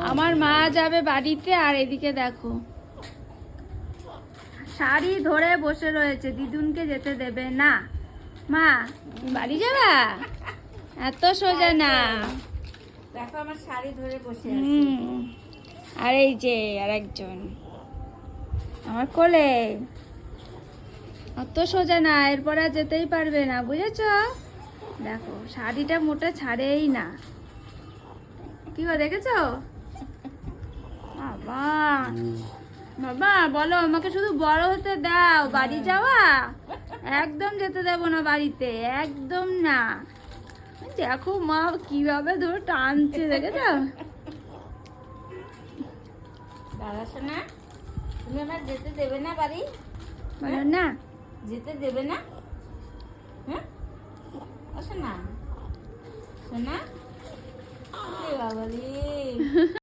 আমার মা যাবে বাড়িতে, আর এদিকে দেখো শাড়ি ধরে বসে রয়েছে, দিদুনকে যেতে দেবে না। মা বাড়ি যাবা? এত সোজা না। দেখো আমার শাড়ি ধরে বসে আছে। আর এই যে আর একজন আমার কোলে। অত সোজা না, এরপর আর যেতেই পারবে না, বুঝেছ? দেখো শাড়িটা মোটে ছাড়েই না। কি গো দেখেছো? বাবা বাবা বলো, আমাকে শুধু বড় হতে দাও, বাড়ি যাওয়া একদম যেতে দেবো না বাড়িতে, একদম না। দেখো মা কিভাবে ধরে টানছে, দেখেছো? দাদা শোনা, তুমি আমার যেতে দেবে না বাড়ি? বলো না। যেতে দেবে না? হ্যাঁ শোনা, শোনা বাবা রে।